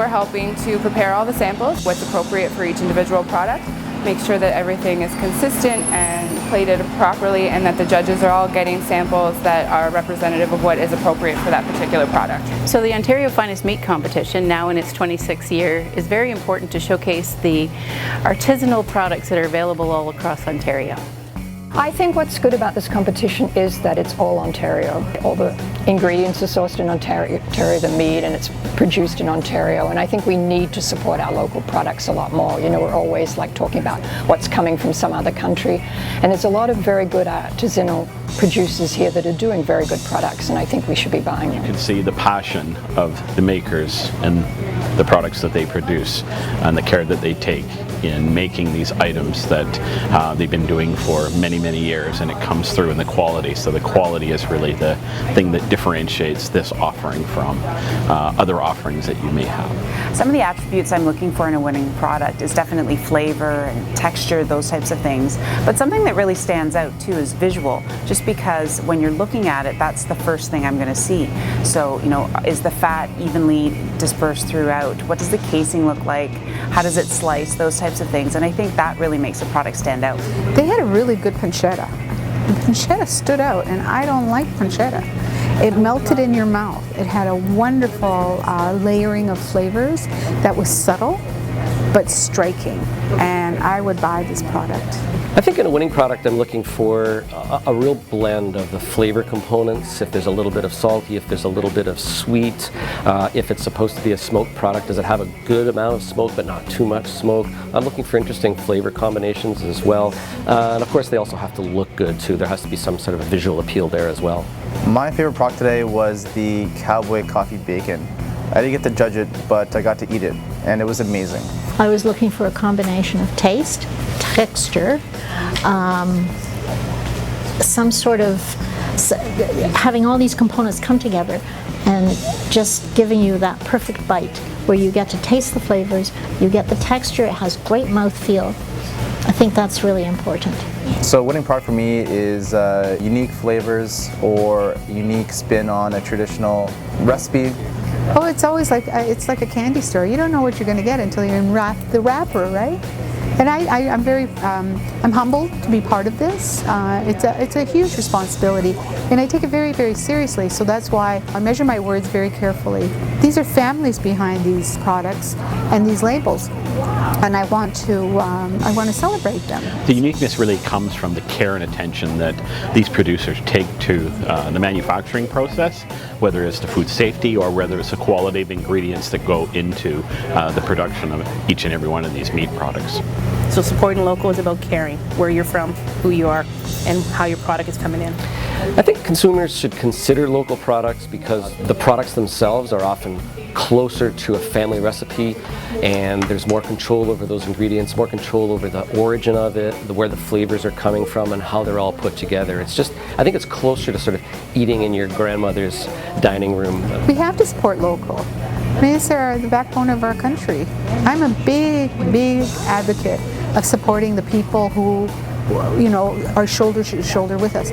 we're helping to prepare all the samples, what's appropriate for each individual product, make sure that everything is consistent and plated properly, and that the judges are all getting samples that are representative of what is appropriate for that particular product. So the Ontario Finest Meat Competition, now in its 26th year, is very important to showcase the artisanal products that are available all across Ontario. I think what's good about this competition is that it's all Ontario. All the ingredients are sourced in Ontario, the meat, and it's produced in Ontario. And I think we need to support our local products a lot more. You know, we're always like talking about what's coming from some other country. And there's a lot of very good artisanal producers here that are doing very good products, and I think we should be buying them. You can see the passion of the makers and the products that they produce and the care that they take in making these items that they've been doing for many, many years, and it comes through in the quality. So the quality is really the thing that differentiates this offering from other offerings that you may have. Some of the attributes I'm looking for in a winning product is definitely flavor and texture, those types of things. But something that really stands out too is visual, just because when you're looking at it, that's the first thing I'm going to see. So, you know, is the fat evenly dispersed throughout? What does the casing look like? How does it slice? Those types of things. And I think that really makes a product stand out. They had a really good pancetta. The pancetta stood out, and I don't like pancetta. It melted in your mouth. It had a wonderful layering of flavors that was subtle but striking, and I would buy this product. I think in a winning product I'm looking for a real blend of the flavor components. If there's a little bit of salty, if there's a little bit of sweet, if it's supposed to be a smoked product, does it have a good amount of smoke but not too much smoke? I'm looking for interesting flavor combinations as well. And of course they also have to look good too. There has to be some sort of visual appeal there as well. My favorite product today was the Cowboy Coffee Bacon. I didn't get to judge it, but I got to eat it, and it was amazing. I was looking for a combination of taste, texture, some sort of having all these components come together and just giving you that perfect bite where you get to taste the flavors, you get the texture, it has great mouthfeel. I think that's really important. So winning product for me is unique flavors or unique spin on a traditional recipe. Oh, it's always like it's like a candy store. You don't know what you're going to get until you unwrap the wrapper, right? And I'm humbled to be part of this. It's a huge responsibility, and I take it very, very seriously. So that's why I measure my words very carefully. These are families behind these products and these labels, and I want to celebrate them. The uniqueness really comes from the care and attention that these producers take to the manufacturing process, whether it's the food safety or whether it's the quality of ingredients that go into the production of each and every one of these meat products. So supporting local is about caring where you're from, who you are, and how your product is coming in. I think consumers should consider local products because the products themselves are often closer to a family recipe, and there's more control over those ingredients, more control over the origin of it, where the flavors are coming from and how they're all put together. It's just, I think it's closer to sort of eating in your grandmother's dining room. We have to support local. I mean, it's the backbone of our country. I'm a big, big advocate of supporting the people who, you know, are shoulder to shoulder with us.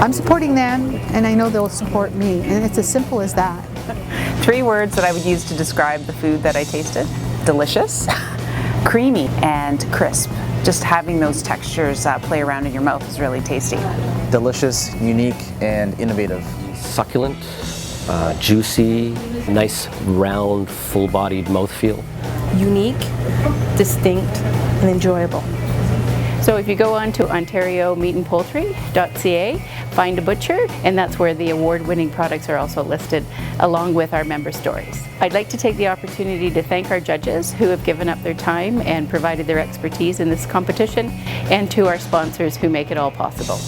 I'm supporting them, and I know they'll support me, and it's as simple as that. 3 words that I would use to describe the food that I tasted: delicious, creamy, and crisp. Just having those textures play around in your mouth is really tasty. Delicious, unique, and innovative. Succulent, juicy, nice, round, full-bodied mouthfeel. Unique, distinct, and enjoyable. So if you go on to ontariomeatandpoultry.ca, find a butcher, and that's where the award-winning products are also listed, along with our member stories. I'd like to take the opportunity to thank our judges who have given up their time and provided their expertise in this competition, and to our sponsors who make it all possible.